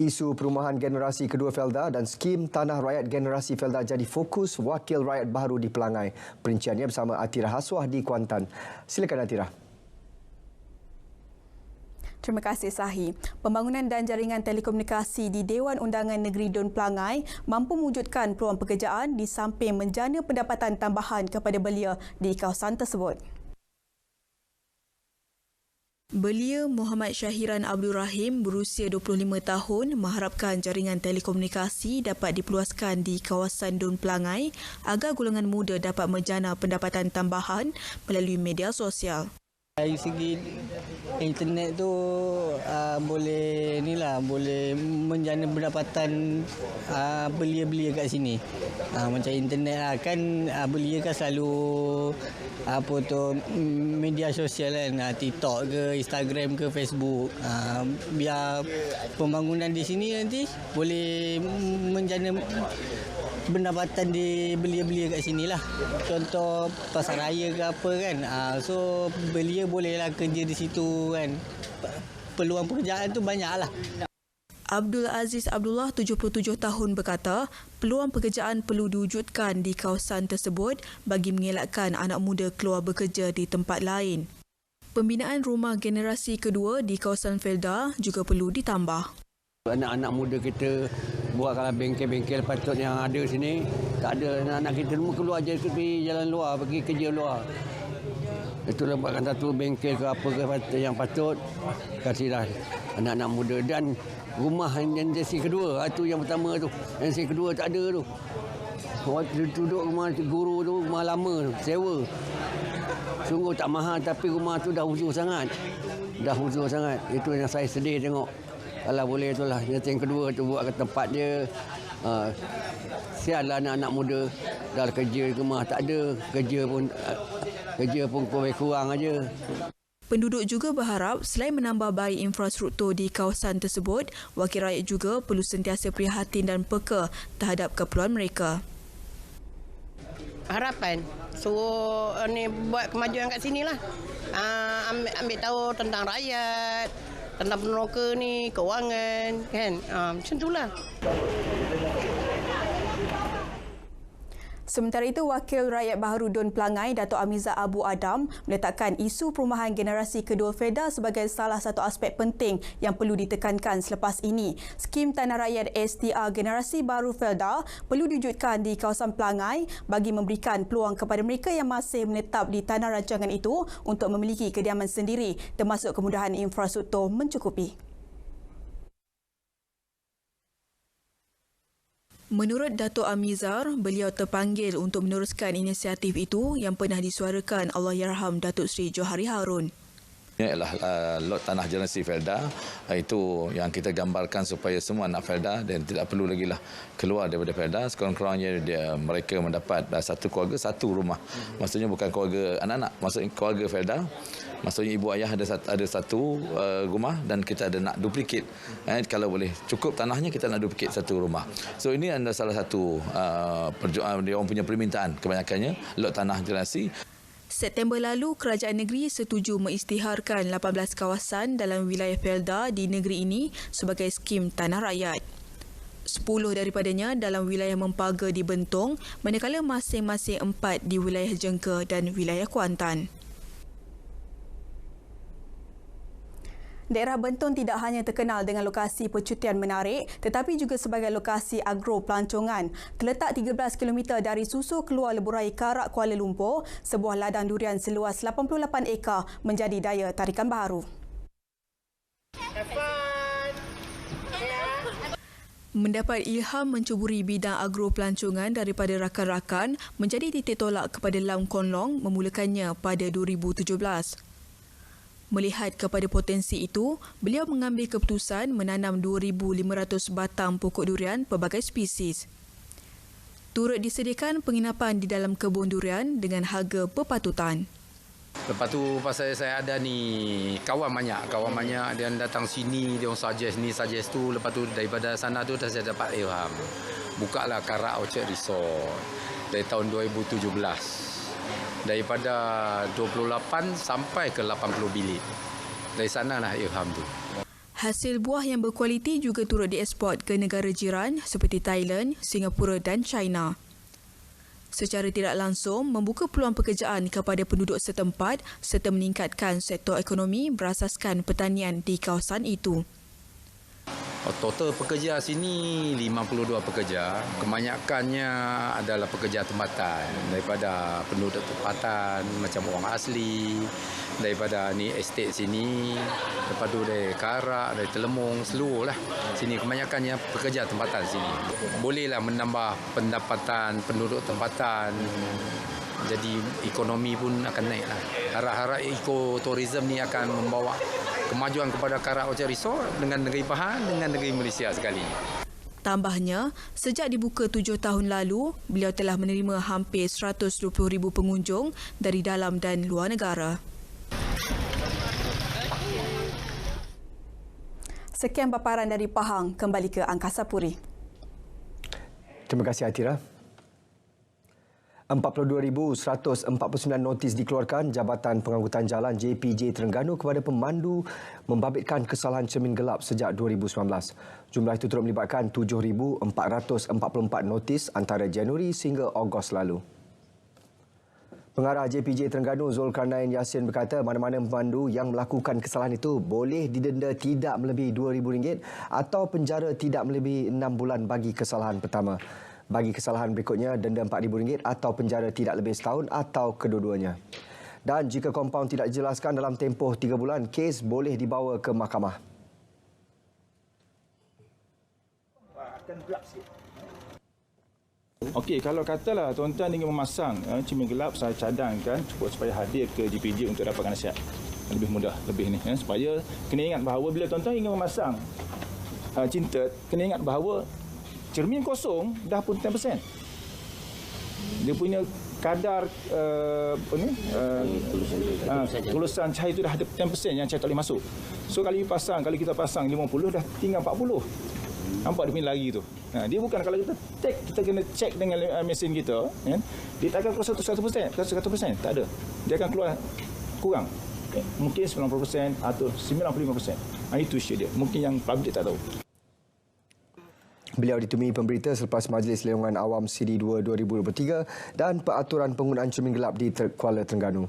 Isu perumahan generasi kedua Felda dan skim tanah rakyat generasi Felda jadi fokus wakil rakyat baharu di Pelangai. Perinciannya bersama Atira Haswah di Kuantan. Silakan Atira. Terima kasih Sahi. Pembangunan dan jaringan telekomunikasi di Dewan Undangan Negeri Dun Pelangai mampu mewujudkan peluang pekerjaan di samping menjana pendapatan tambahan kepada belia di kawasan tersebut. Belia Muhammad Syahiran Abdul Rahim berusia 25 tahun mengharapkan jaringan telekomunikasi dapat diperluaskan di kawasan Dun Pelangai agar golongan muda dapat menjana pendapatan tambahan melalui media sosial. Dari segi internet tu boleh menjana pendapatan belia-belia kat sini. Macam internet lah kan, belia kan selalu media sosial kan, TikTok ke, Instagram ke, Facebook. Biar pembangunan di sini nanti boleh menjana pendapatan di belia-belia kat sini lah. Contoh pasar raya ke apa kan. So belia bolehlah kerja di situ kan. Peluang pekerjaan tu banyaklah. Abdul Aziz Abdullah 77 tahun berkata, peluang pekerjaan perlu diwujudkan di kawasan tersebut bagi mengelakkan anak muda keluar bekerja di tempat lain. Pembinaan rumah generasi kedua di kawasan Felda juga perlu ditambah. Anak-anak muda kita buat kalau bengkel-bengkel patut yang ada sini, tak ada. Anak-anak kita semua keluar je pergi jalan luar, pergi kerja luar. Itulah buatkan satu bengkel ke apa ke yang patut kasihlah anak-anak muda. Dan rumah yang generasi kedua, itu yang pertama tu. Generasi kedua tak ada tu. Waktu duduk rumah guru tu, rumah lama tu, sewa. Sungguh tak mahal tapi rumah tu dah huzur sangat. Itu yang saya sedih tengok. Kalau boleh itulah yang kedua tu buat ke tempat dia. Sihatlah anak-anak muda dah kerja di rumah tak ada, kerja pun kurang aja. Penduduk juga berharap selain menambah baik infrastruktur di kawasan tersebut, wakil rakyat juga perlu sentiasa prihatin dan peka terhadap keperluan mereka. Harapan suruh ni buat kemajuan kat sinilah. Ambil tahu tentang rakyat, tentang peneroka ni, kewangan kan. Macam itulah. Sementara itu, Wakil Rakyat Baharu Dun Pelangai, Datuk Amiza Abu Adam meletakkan isu perumahan generasi kedua Felda sebagai salah satu aspek penting yang perlu ditekankan selepas ini. Skim Tanah Rakyat STR Generasi Baru Felda perlu diwujudkan di kawasan Pelangai bagi memberikan peluang kepada mereka yang masih menetap di tanah rancangan itu untuk memiliki kediaman sendiri, termasuk kemudahan infrastruktur mencukupi. Menurut Datuk Amizar, beliau terpanggil untuk meneruskan inisiatif itu yang pernah disuarakan Allahyarham Datuk Seri Johari Harun. Ini adalah lot tanah generasi Felda. Itu yang kita gambarkan supaya semua anak Felda dan tidak perlu lagi lah keluar daripada Felda. Sekurang-kurangnya mereka mendapat satu keluarga, satu rumah. Maksudnya bukan keluarga anak-anak, maksudnya keluarga Felda. Maksudnya ibu ayah ada satu rumah dan kita ada nak duplicate. Kalau boleh cukup tanahnya kita nak duplicate satu rumah. So ini adalah salah satu perjuangan dia orang punya permintaan kebanyakannya lot tanah generasi. September lalu, Kerajaan Negeri setuju mengisytiharkan 18 kawasan dalam wilayah Felda di negeri ini sebagai skim tanah rakyat. 10 daripadanya dalam wilayah Mempaga di Bentong, manakala masing-masing 4 di wilayah Jengka dan wilayah Kuantan. Daerah Bentong tidak hanya terkenal dengan lokasi percutian menarik tetapi juga sebagai lokasi agro pelancongan. Terletak 13 km dari susu keluar leburai Karak Kuala Lumpur, sebuah ladang durian seluas 88 ekar menjadi daya tarikan baharu. Mendapat ilham mencuburi bidang agro pelancongan daripada rakan-rakan menjadi titik tolak kepada Lam Kon Long memulakannya pada 2017. Melihat kepada potensi itu, beliau mengambil keputusan menanam 2,500 batang pokok durian pelbagai spesies. Turut disediakan penginapan di dalam kebun durian dengan harga berpatutan. Lepas tu pasal saya ada ni kawan banyak dia datang sini, dia orang suggest tu. Lepas tu daripada sana tu saya dapat ilham. Bukalah Karak Orchard Resort dari tahun 2017. Daripada 28 sampai ke 80 bilik. Dari sanalah ilham tu. Hasil buah yang berkualiti juga turut dieksport ke negara jiran seperti Thailand, Singapura dan China. Secara tidak langsung, membuka peluang pekerjaan kepada penduduk setempat serta meningkatkan sektor ekonomi berasaskan pertanian di kawasan itu. Total pekerja sini 52 pekerja. Kebanyakannya adalah pekerja tempatan daripada penduduk tempatan macam orang asli, daripada ni estate sini, lepas tu dari Karak, dari Telemong, seluruh lah. Sini kebanyakannya pekerja tempatan sini. Bolehlah menambah pendapatan penduduk tempatan. Jadi ekonomi pun akan naik lah. Harap-harap ekoturism ni akan membawa kemajuan kepada Karak Orchard Resort dengan negeri Pahang, dengan negeri Malaysia sekali. Tambahnya, sejak dibuka 7 tahun lalu, beliau telah menerima hampir 120,000 pengunjung dari dalam dan luar negara. Sekian paparan dari Pahang, kembali ke Angkasa Puri. Terima kasih Atira. 42,149 notis dikeluarkan Jabatan Pengangkutan Jalan JPJ Terengganu kepada pemandu membabitkan kesalahan cermin gelap sejak 2019. Jumlah itu turut melibatkan 7,444 notis antara Januari sehingga Ogos lalu. Pengarah JPJ Terengganu Zulkarnain Yassin berkata mana-mana pemandu yang melakukan kesalahan itu boleh didenda tidak melebihi RM2,000 atau penjara tidak melebihi 6 bulan bagi kesalahan pertama. Bagi kesalahan berikutnya, denda RM4,000 atau penjara tidak lebih setahun atau kedua-duanya. Dan jika kompaun tidak dijelaskan dalam tempoh 3 bulan, kes boleh dibawa ke mahkamah. Okey, kalau katalah tuan-tuan ingin memasang cermin gelap, saya cadangkan cukup supaya hadir ke JPJ untuk dapatkan nasihat. Lebih mudah, lebih ni. Supaya kena ingat bahawa bila tuan-tuan ingin memasang cinta, kena ingat bahawa cermin kosong dah pun 10%. Dia punya kadar tulusan cahaya itu dah ada 10% yang cahaya tak boleh masuk. So kalau kita pasang 50 dah tinggal 40. Nampak dia punya lari tu. Dia bukan kalau kita take, kita kena check dengan mesin kita, kan? Dia tak akan keluar 100%, tak ada. Dia akan keluar kurang. Mungkin 90% atau 95%. Itu isu dia. Mungkin yang public tak tahu. Beliau ditemui pemberita selepas Majlis Lelongan Awam CD2 2023 dan peraturan penggunaan cermin gelap di Kuala Terengganu.